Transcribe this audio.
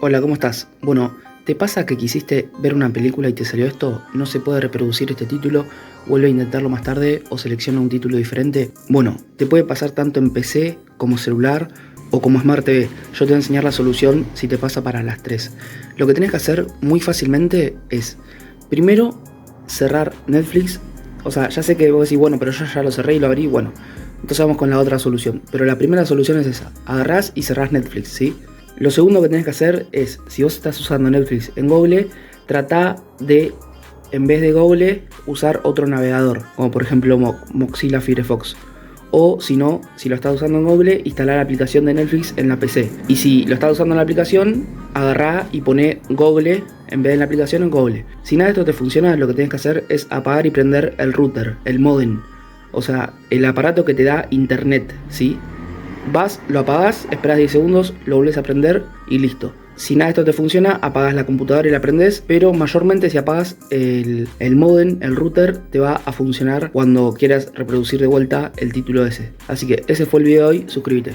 Hola, ¿cómo estás? Bueno, ¿te pasa que quisiste ver una película y te salió esto? No se puede reproducir este título, vuelve a intentarlo más tarde o selecciona un título diferente. Bueno, te puede pasar tanto en PC como celular o como Smart TV. Yo te voy a enseñar la solución si te pasa para las tres. Lo que tenés que hacer muy fácilmente es, primero, cerrar Netflix. O sea, ya sé que vos decís, bueno, pero yo ya lo cerré y lo abrí, bueno. Entonces vamos con la otra solución. Pero la primera solución es esa, agarrás y cerrás Netflix, ¿sí? Lo segundo que tenés que hacer es, si vos estás usando Netflix en Google, trata de, en vez de Google, usar otro navegador, como por ejemplo Mozilla Firefox. O si no, si lo estás usando en Google, instalar la aplicación de Netflix en la PC. Y si lo estás usando en la aplicación, agarrá y pone Google en vez de la aplicación en Google. Si nada de esto te funciona, lo que tienes que hacer es apagar y prender el router, el modem. O sea, el aparato que te da internet, ¿sí? Vas, lo apagás, esperas 10 segundos, lo volvés a prender y listo. Si nada de esto te funciona, apagás la computadora y la prendés, pero mayormente si apagas el modem, el router, te va a funcionar cuando quieras reproducir de vuelta el título ese. Así que ese fue el video de hoy, suscríbete.